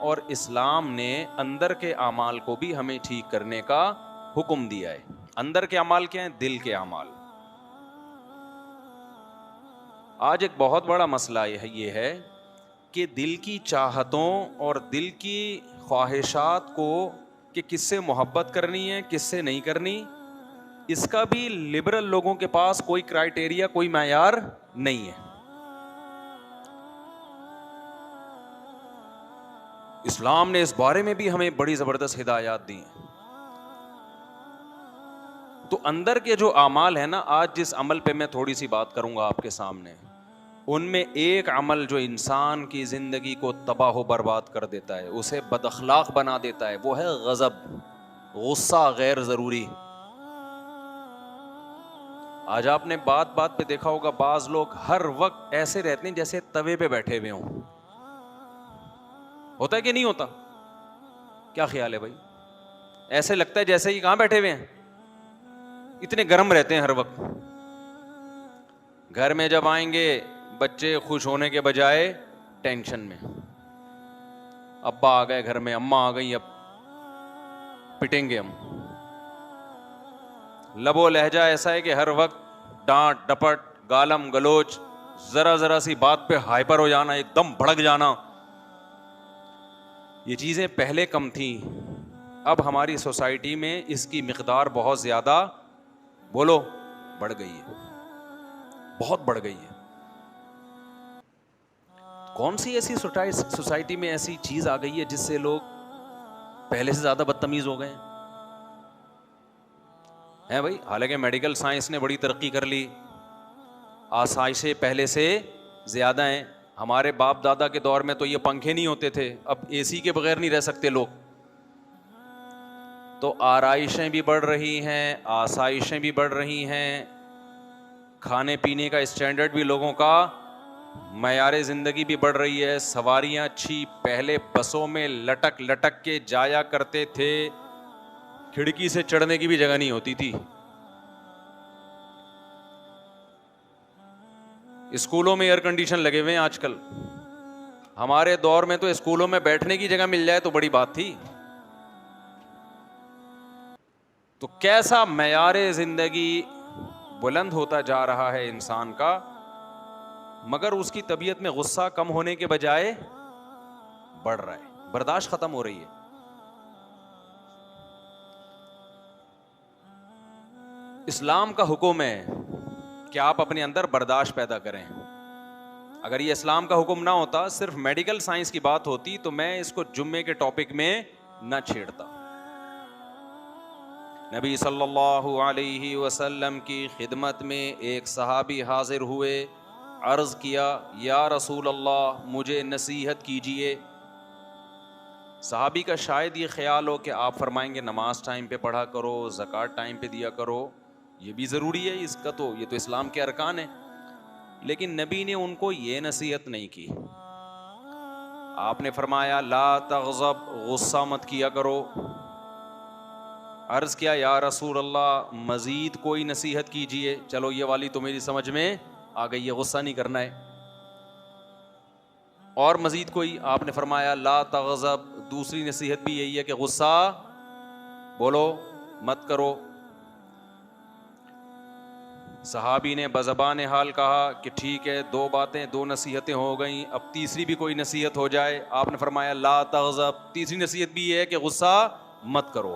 और इस्लाम ने अंदर के अमाल को भी हमें ठीक करने का हुक्म दिया है। अंदर के अमाल क्या हैं? दिल के अमाल। आज एक बहुत बड़ा मसला ये है कि दिल की चाहतों और दिल की ख्वाहिशात को कि किससे मोहब्बत करनी है किससे नहीं करनी, इसका भी लिबरल लोगों के पास कोई क्राइटेरिया, कोई मायार नहीं है। इस्लाम ने इस बारे में भी हमें बड़ी जबरदस्त हिदायत दी हैं। तो अंदर के जो अमाल है ना, आज जिस अमल पे मैं थोड़ी सी बात करूंगा आपके सामने, उनमें एक अमल जो इंसान की जिंदगी को तबाह बर्बाद कर देता है, उसे बदअखलाक बना देता है, वो है गजब, गुस्सा गैर जरूरी। आज आपने बात बात पे देखा होगा, बाज लोग हर वक्त ऐसे रहते हैं जैसे तवे पे बैठे हुए हों। होता है कि नहीं होता? क्या ख्याल है भाई? ऐसे लगता है जैसे ही कहां बैठे हुए हैं, इतने गर्म रहते हैं हर वक्त। घर में जब आएंगे बच्चे खुश होने के बजाय टेंशन में। अब्बा आ गए घर में, अम्मा आ गई, अब पिटेंगे हम। लबो लहजा ऐसा है कि हर वक्त डांट डपट, गालम गलोच, जरा जरा सी बात पे हाइपर हो जाना, एकदम भड़क जाना। ये चीजें पहले कम थी, अब हमारी सोसाइटी में इसकी मिकदार बहुत ज्यादा, बोलो, बढ़ गई है, बहुत बढ़ गई है। कौन सी ऐसी सोसाइटी में ऐसी चीज आ गई है जिससे लोग पहले से ज्यादा बदतमीज हो गए हैं भाई? हालांकि मेडिकल साइंस ने बड़ी तरक्की कर ली, आसाइशें पहले से ज्यादा हैं। हमारे बाप दादा के दौर में तो ये पंखे नहीं होते थे, अब एसी के बगैर नहीं रह सकते लोग। तो आराइशें भी बढ़ रही हैं, आसाइशें भी बढ़ रही हैं, खाने पीने का स्टैंडर्ड भी लोगों का, मयारे ज़िंदगी भी बढ़ रही है, सवारियां अच्छी। पहले बसों में लटक लटक के जाया करते थे, खिड़की से चढ़ने की भी जगह नहीं होती थी। स्कूलों में एयर कंडीशन लगे हुए हैं आजकल। हमारे दौर में तो स्कूलों में बैठने की जगह मिल जाए तो बड़ी बात थी। तो कैसा मयारे ज़िंदगी बुलंद होता जा रहा है इंसान का, मगर उसकी तबीयत में गुस्सा कम होने के बजाय बढ़ रहा है, बर्दाश्त खत्म हो रही है। इस्लाम का हुक्म है कि आप अपने अंदर बर्दाश्त पैदा करें। अगर ये इस्लाम का हुक्म ना होता, सिर्फ मेडिकल साइंस की बात होती, तो मैं इसको जुम्मे के टॉपिक में न छेड़ता। नबी सल्लल्लाहु अलैहि वसल्लम की खिदमत में एक सहाबी हाजिर हुए, अर्ज़ किया, या रसूल अल्लाह, मुझे नसीहत कीजिए। सहाबी का शायद ये ख्याल हो कि आप फरमाएंगे नमाज टाइम पे पढ़ा करो, ज़कात टाइम पे दिया करो, ये भी ज़रूरी है, इसका तो ये तो इस्लाम के अरकान है। लेकिन नबी ने उनको ये नसीहत नहीं की। आपने फरमाया, ला तग़ज़ब, गुस्सा मत किया करो। अर्ज़ किया, या रसूल अल्लाह, मज़ीद कोई नसीहत कीजिए। चलो ये वाली तो मेरी समझ में आ गई है, गुस्सा नहीं करना है। और मज़ीद कोई? आपने फरमाया, ला तग़ज़ब, दूसरी नसीहत भी यही है कि गुस्सा, बोलो, मत करो। सहाबी ने बज़बान हाल कहा कि ठीक है, दो बातें, दो नसीहतें हो गई, अब तीसरी भी कोई नसीहत हो जाए। आपने फरमाया, ला तग़ज़ब, तीसरी नसीहत भी ये है कि गुस्सा मत करो।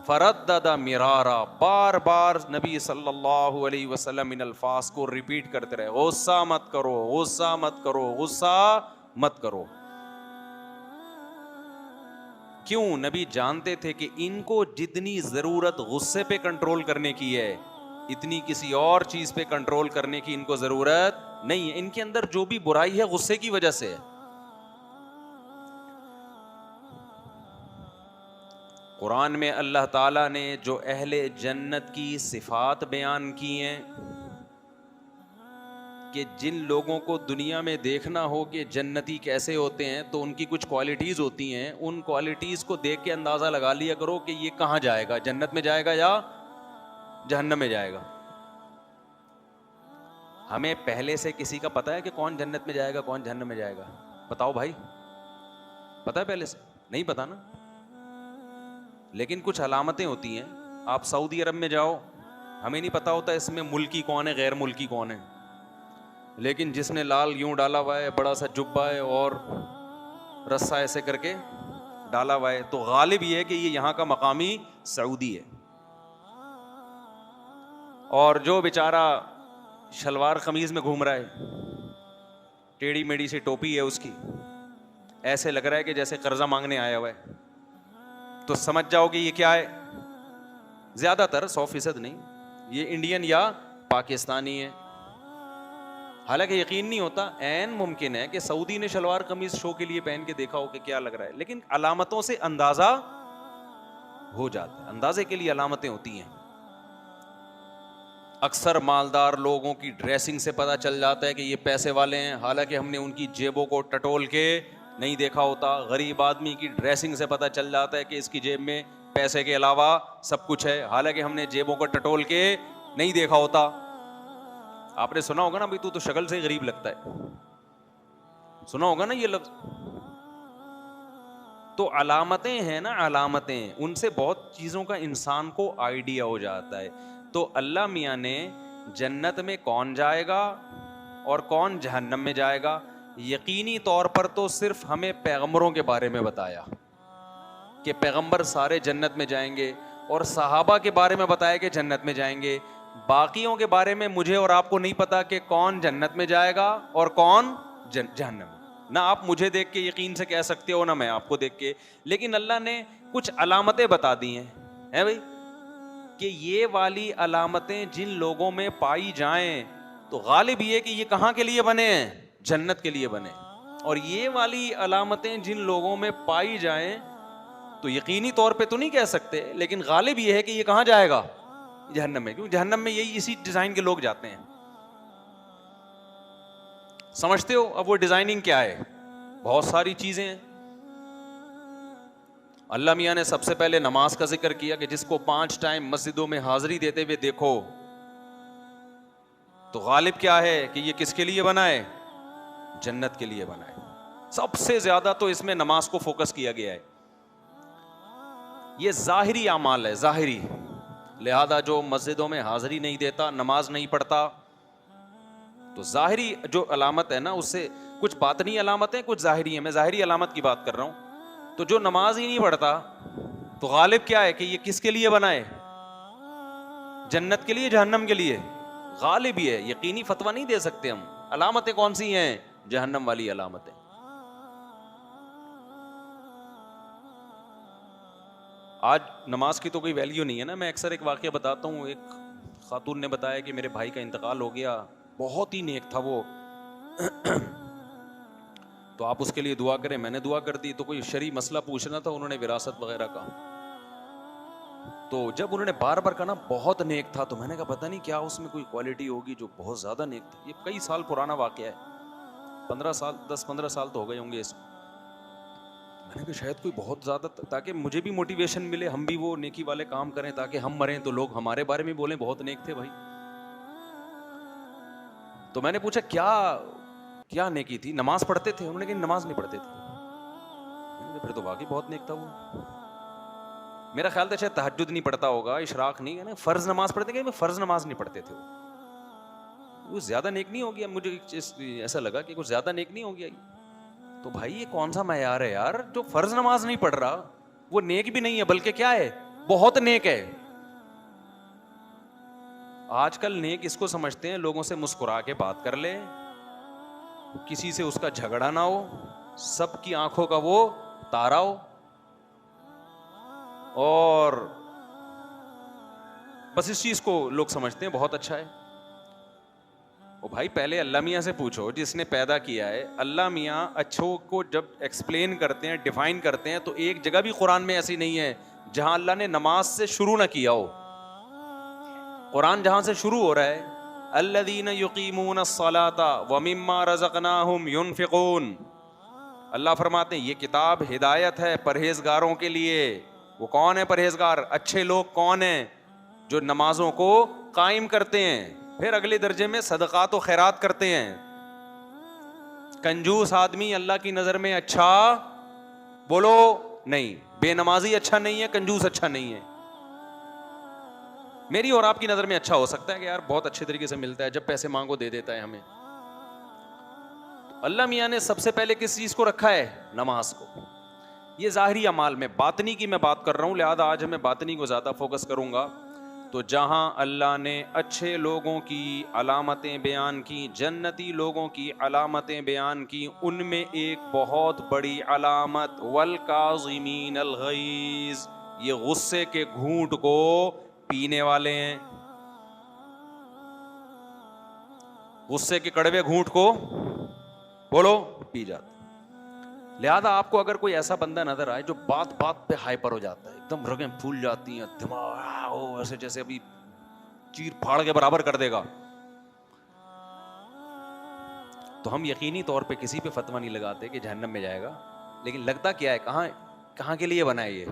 फरद्ददा मिरारा, बार बार नबी सल्लल्लाहु अलैहि वसल्लम इन अल्फाज को रिपीट करते रहे, गुस्सा मत करो, गुस्सा मत करो, गुस्सा मत करो। क्यों? नबी जानते थे कि इनको जितनी जरूरत गुस्से पे कंट्रोल करने की है, इतनी किसी और चीज पे कंट्रोल करने की इनको जरूरत नहीं है। इनके अंदर जो भी बुराई है गुस्से की वजह से है। कुरान में अल्लाह ताला ने जो अहले जन्नत की सिफात बयान की हैं, कि जिन लोगों को दुनिया में देखना हो कि जन्नती कैसे होते हैं, तो उनकी कुछ क्वालिटीज़ होती हैं, उन क्वालिटीज़ को देख के अंदाज़ा लगा लिया करो कि ये कहाँ जाएगा, जन्नत में जाएगा या जहन्नम में जाएगा। हमें पहले से किसी का पता है कि कौन जन्नत में जाएगा कौन जहन्नम में जाएगा? बताओ भाई। पता है पहले से? नहीं पता ना। लेकिन कुछ अलामतें होती हैं। आप सऊदी अरब में जाओ, हमें नहीं पता होता इसमें मुल्की कौन है गैर मुल्की कौन है, लेकिन जिसने लाल यूं डाला हुआ है, बड़ा सा जुब्बा है और रस्सा ऐसे करके डाला हुआ है, तो गालिब ये है कि ये यहाँ का मकामी सऊदी है। और जो बेचारा शलवार कमीज में घूम रहा है, टेढ़ी मेढ़ी सी टोपी है उसकी, ऐसे लग रहा है कि जैसे कर्जा मांगने आया हुआ है, तो समझ जाओ कि ये क्या है। ज्यादातर 100% नहीं, ये इंडियन या पाकिस्तानी है। हालांकि यकीन नहीं होता, ऐन मुमकिन है कि सऊदी ने शलवार कमीज शो के लिए पहन के देखा हो कि क्या लग रहा है, लेकिन अलामतों से अंदाजा हो जाता है। अंदाजे के लिए अलामतें होती हैं। अक्सर मालदार लोगों की ड्रेसिंग से पता चल जाता है कि ये पैसे वाले हैं, हालांकि हमने उनकी जेबों को टटोल के नहीं देखा होता। गरीब आदमी की ड्रेसिंग से पता चल जाता है कि इसकी जेब में पैसे के अलावा सब कुछ है, हालांकि हमने जेबों को टटोल के नहीं देखा होता। आपने सुना होगा ना, भाई तू तो शक्ल से ही गरीब लगता है, सुना होगा ना ये लफ्ज। तो अलामतें हैं ना, अलामतें, उनसे बहुत चीजों का इंसान को आइडिया हो जाता है। तो अल्लाह मियाँ ने जन्नत में कौन जाएगा और कौन जहन्नम में जाएगा, यकीनी तौर पर तो सिर्फ हमें पैगंबरों के बारे में बताया कि पैगंबर सारे जन्नत में जाएंगे, और सहाबा के बारे में बताया कि जन्नत में जाएंगे। बाकियों के बारे में मुझे और आपको नहीं पता कि कौन जन्नत में जाएगा और कौन जहन्नम में। ना आप मुझे देख के यकीन से कह सकते हो, ना मैं आपको देख के, लेकिन अल्लाह ने कुछ अलामतें बता दी हैं, है भाई, कि ये वाली अलामतें जिन लोगों में पाई जाएं तो गालिब ये कि ये कहां के लिए बने हैं, जन्नत के लिए बने। और ये वाली अलामतें जिन लोगों में पाई जाएं तो यकीनी तौर पे तो नहीं कह सकते, लेकिन गालिब ये है कि ये कहां जाएगा, जहन्नम में। क्योंकि जहन्नम में यही इसी डिजाइन के लोग जाते हैं। समझते हो? अब वो डिजाइनिंग क्या है, बहुत सारी चीजें हैं। अल्लाह मियाँ ने सबसे पहले नमाज का जिक्र किया कि जिसको 5 टाइम मस्जिदों में हाजिरी देते हुए देखो, तो गालिब क्या है कि ये किसके लिए बना है, जन्नत के लिए बना है। सबसे ज्यादा तो इसमें नमाज को फोकस किया गया है। ये जाहिरी अमाल है, जाहिरी। लिहाजा जो मस्जिदों में हाजिरी नहीं देता, नमाज नहीं पढ़ता, तो जाहिरी जो अलामत है ना, उससे कुछ बातनी अलामत है, कुछ जाहिरी है। मैं जाहिरी अलामत की बात कर रहा हूं। तो जो नमाज ही नहीं पढ़ता, तो गालिब क्या है कि ये किसके लिए बना है, जन्नत के लिए, जहन्नम के लिए। गालिब ये है, यकीनी फतवा नहीं दे सकते हम। अलामतें कौन सी हैं, जहन्नम वाली अलामतें। आज नमाज की तो कोई वैल्यू नहीं है ना। मैं अक्सर एक वाकया बताता हूँ। एक खातून ने बताया कि मेरे भाई का इंतकाल हो गया, बहुत ही नेक था वो, तो आप उसके लिए दुआ करें। मैंने दुआ कर दी। तो कोई शरई मसला पूछना था उन्होंने, विरासत वगैरह का। तो जब उन्होंने बार बार कहा ना बहुत नेक था, तो मैंने कहा पता नहीं क्या उसमें कोई क्वालिटी होगी जो बहुत ज्यादा नेक था। ये कई साल पुराना वाकया है, 15 साल 10-15 साल तो हो गए होंगे इसमें। मैंने कहा शायद कोई बहुत ज्यादा, ताकि मुझे भी मोटिवेशन मिले, हम भी वो नेकी वाले काम करें, ताकि हम मरें तो लोग हमारे बारे में बोलें बहुत नेक थे भाई। तो मैंने पूछा क्या क्या नेकी थी, नमाज पढ़ते थे? उन्होंने कहा नमाज नहीं पढ़ते थे। फिर तो वाकई बहुत नेक था वो। मेरा ख्याल था शायद तहज्जुद नहीं पढ़ता होगा, इशराक नहीं, है ना, फर्ज नमाज पढ़ते थे, फर्ज नमाज नहीं पढ़ते थे वो ज्यादा नेक नहीं हो गया। मुझे ऐसा लगा कि कुछ ज्यादा नेक नहीं हो गया। तो भाई ये कौन सा मयार है यार, जो फर्ज नमाज नहीं पढ़ रहा वो नेक भी नहीं है, बल्कि क्या है, बहुत नेक है। आजकल नेक इसको समझते हैं लोगों से मुस्कुरा के बात कर ले, किसी से उसका झगड़ा ना हो, सबकी आंखों का वो तारा हो, और बस इस चीज को लोग समझते हैं बहुत अच्छा है। ओ भाई पहले अल्लाह मियाँ से पूछो जिसने पैदा किया है। अल्लाह मियाँ अच्छों को जब एक्सप्लेन करते हैं, डिफाइन करते हैं, तो एक जगह भी कुरान में ऐसी नहीं है जहां अल्लाह ने नमाज से शुरू ना किया हो। कुरान जहां से शुरू हो रहा है, अल्लज़ीना युकीमून अस्सलाता व मिम्मा रज़क़नाहुम युनफ़िक़ून, अल्लाह फरमाते हैं ये किताब हिदायत है परहेजगारों के लिए। वो कौन है परहेजगार? अच्छे लोग कौन हैं? जो नमाजों को कायम करते हैं, फिर अगले दर्जे में सदक़ात व खैरात करते हैं। कंजूस आदमी अल्लाह की नजर में अच्छा बोलो नहीं। बेनमाजी अच्छा नहीं है, कंजूस अच्छा नहीं है। मेरी और आपकी नजर में अच्छा हो सकता है कि यार बहुत अच्छे तरीके से मिलता है, जब पैसे मांगो दे देता है हमें। तो अल्लाह मियाँ ने सबसे पहले किस चीज को रखा है? नमाज को। ये ज़ाहिरी अमाल में, बातनी की मैं बात कर रहा हूं, लिहाजा आज मैं बातनी को ज्यादा फोकस करूंगा। तो जहां अल्लाह ने अच्छे लोगों की अलामतें बयान की, जन्नती लोगों की अलामतें बयान की, उनमें एक बहुत बड़ी अलामत वल काज़िमीन अल गैज़, ये गुस्से के घूंट को पीने वाले हैं। गुस्से के कड़वे घूंट को बोलो पी जाते। लिहाजा आपको अगर कोई ऐसा बंदा नजर आए जो बात बात पे हाइपर हो जाता है, एकदम रगें फूल जाती हैं, दिमाग ऐसे जैसे अभी चीर फाड़ के बराबर कर देगा, तो हम यकीनी तौर पे किसी पे फतवा नहीं लगाते कि जहन्नम में जाएगा। लेकिन लगता क्या है, कहां के लिए बना है ये?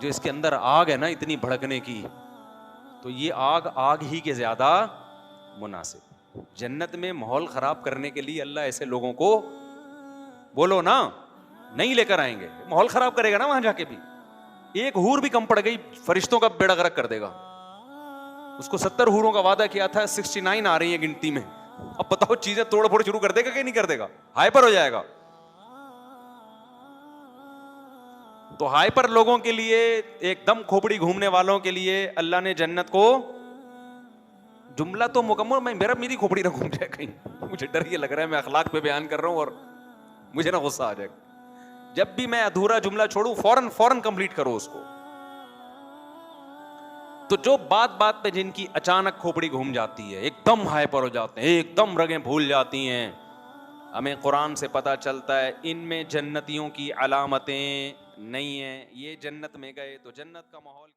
जो इसके अंदर आग है ना इतनी भड़कने की, तो ये आग ही के ज्यादा मुनासिब। जन्नत में माहौल खराब करने के लिए अल्लाह ऐसे लोगों को, बोलो ना, नहीं लेकर आएंगे। माहौल खराब करेगा ना वहां जाके भी। एक हूर भी कम पड़ गई, फरिश्तों का बेड़ा गर्क कर देगा। उसको 70 हूरों का वादा किया था, 69 आ रही है गिनती में। अब बताओ चीजें तोड़ फोड़ शुरू कर देगा कि नहीं कर देगा? हाइपर हो जाएगा। तो हाइपर लोगों के लिए, एकदम खोपड़ी घूमने वालों के लिए अल्लाह ने जन्नत को, जुमला तो मुकम्मल, मेरी खोपड़ी ना घूम जाए कहीं। मुझे डर ये लग रहा है मैं अखलाक पे बयान कर रहा हूं और मुझे ना गुस्सा आ जाएगा। जब भी मैं अधूरा जुमला छोड़ूं फौरन कंप्लीट करो उसको। तो जो बात बात पे जिनकी अचानक खोपड़ी घूम जाती है, एकदम हाइपर हो जाते हैं, एकदम रगें भूल जाती हैं, हमें कुरान से पता चलता है इनमें जन्नतियों की अलामतें नहीं है। ये जन्नत में गए तो जन्नत का माहौल